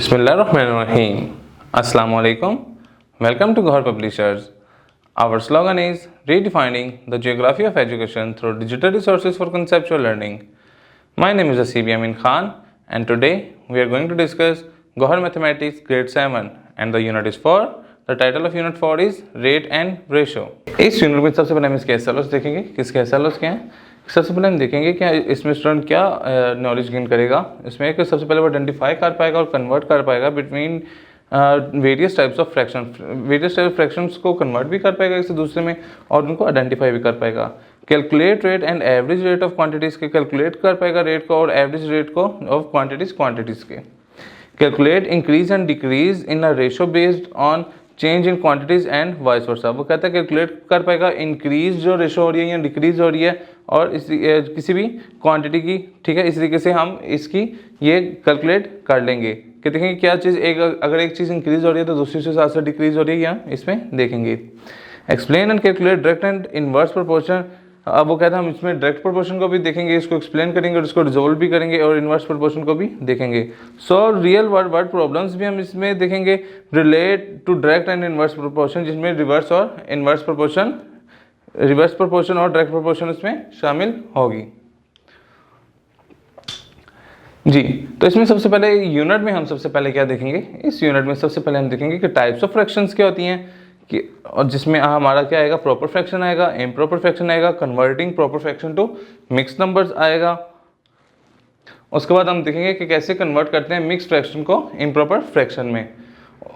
Bismillahirrahmanirrahim. Assalamu alaikum. Welcome to Gohar Publishers. Our slogan is redefining the geography of education through digital resources for conceptual learning. My name is Asib Yamin Khan and today we are going to discuss Gohar Mathematics Grade 7 and the unit is 4. The title of unit 4 is Rate and Ratio. इस unit में सबसे पहले हम इसके एसएलओस देखेंगे। किसके एसएलओस क्या हैं? सबसे पहले हम देखेंगे कि इसमें स्टूडेंट क्या नॉलेज गेन करेगा। इसमें एक सबसे पहले वो आइडेंटिफाई कर पाएगा और कन्वर्ट कर पाएगा between various types of fraction. Various type of fractions को कन्वर्ट भी कर पाएगा एक से दूसरे में और उनको आइडेंटिफाई भी कर पाएगा। Calculate rate and average rate of quantities के कैलकुलेट कर पाएगा रेट को और एवरेज रेट को ऑफ क्वांटिटीज़ के। Calculate increase and decrease in a ratio based on change in quantities and vice versa. वो कहता है कैलकुलेट कर पाएगा इंक्रीज जो रेशो हो रही है या डिक्रीज हो रही है और किसी भी क्वांटिटी की, ठीक है। इस तरीके से हम इसकी ये कैलकुलेट कर लेंगे कि देखेंगे क्या चीज़ अगर एक चीज़ इंक्रीज हो रही है तो दूसरी से साथ साथ डिक्रीज हो रही है या इसमें देखेंगे। Explain and calculate direct and inverse proportion. अब वो कहता है हम इसमें डायरेक्ट प्रोपोर्शन को भी देखेंगे, इसको एक्सप्लेन करेंगे और इसको रिजोल्व भी करेंगे और इनवर्स प्रोपोर्शन को भी देखेंगे। सॉल्व रियल वर्ड प्रॉब्लम्स भी हम इसमें देखेंगे। Relate to direct and inverse proportion जिसमें रिवर्स प्रोपोर्शन और डायरेक्ट प्रोपोर्शन इसमें शामिल होगी जी। तो इसमें सबसे पहले यूनिट में हम सबसे पहले क्या देखेंगे, इस यूनिट में सबसे पहले हम देखेंगे कि टाइप्स ऑफ फ्रैक्शंस क्या होती हैं कि और जिसमें हमारा क्या आएगा, प्रॉपर फ्रैक्शन आएगा, इम्प्रॉपर फ्रैक्शन आएगा, converting proper fraction to mix numbers आएगा। उसके बाद हम देखेंगे कि कैसे कन्वर्ट करते हैं मिक्स फ्रैक्शन को इम्प्रॉपर फ्रैक्शन में।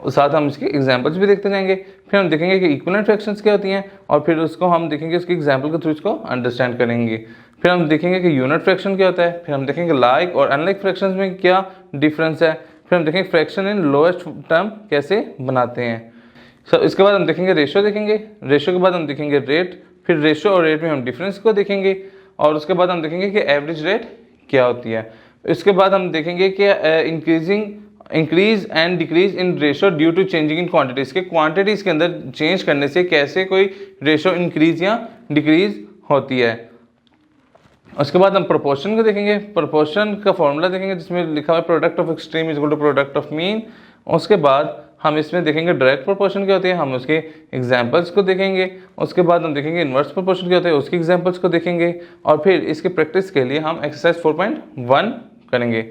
साथ हम इसके एग्जांपल्स भी देखते जाएंगे। फिर हम देखेंगे कि इक्विवेलेंट फ्रैक्शंस क्या होती हैं और फिर उसको हम देखेंगे उसके एग्जांपल के थ्रू इसको अंडरस्टैंड करेंगे। फिर हम देखेंगे कि यूनिट फ्रैक्शन क्या होता है। फिर हम देखेंगे लाइक और अनलाइक फ्रैक्शंस में क्या डिफरेंस है। फिर हम देखेंगे फ्रैक्शन इन लोएस्ट टर्म कैसे बनाते हैं। इसके बाद हम देखेंगे रेशो देखेंगे। रेशो के बाद हम देखेंगे रेट। फिर रेशो और रेट में हम डिफरेंस को देखेंगे और उसके बाद हम देखेंगे कि एवरेज रेट क्या होती है। इसके बाद हम देखेंगे कि increase and decrease in ratio due to changing in quantities के क्वांटिटीज़ के अंदर चेंज करने से कैसे कोई रेशो इंक्रीज या डिक्रीज होती है। उसके बाद हम प्रोपोर्शन को देखेंगे। प्रोपोर्शन का फॉर्मूला देखेंगे जिसमें लिखा हुआ है product of extreme is equal to product of mean. उसके बाद हम इसमें देखेंगे डायरेक्ट प्रोपोर्शन क्या होती है, हम उसके एग्जांपल्स को देखेंगे। उसके बाद हम देखेंगे इन्वर्स प्रोपोर्शन क्या होता है, उसके एग्जांपल्स को देखेंगे और फिर इसके प्रैक्टिस के लिए हम एक्सरसाइज 4.1 करेंगे।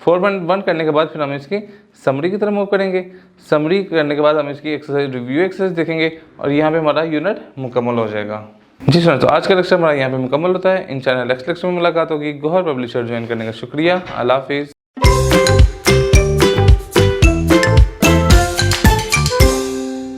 4.1 करने के बाद फिर हम इसकी समरी की तरफ मूव करेंगे। समरी करने के बाद हम इसकी एक्सरसाइज रिव्यू एक्सरसाइज देखेंगे और यहाँ पे हमारा यूनिट मुकम्मल हो जाएगा जी सर। तो आज का लेक्चर हमारा यहाँ पे मुकम्मल होता है। इंशाअल्लाह नेक्स्ट लेक्चर में मुलाकात होगी। गोहर पब्लिशर ज्वाइन करने का शुक्रिया। अल्लाह हाफिज़।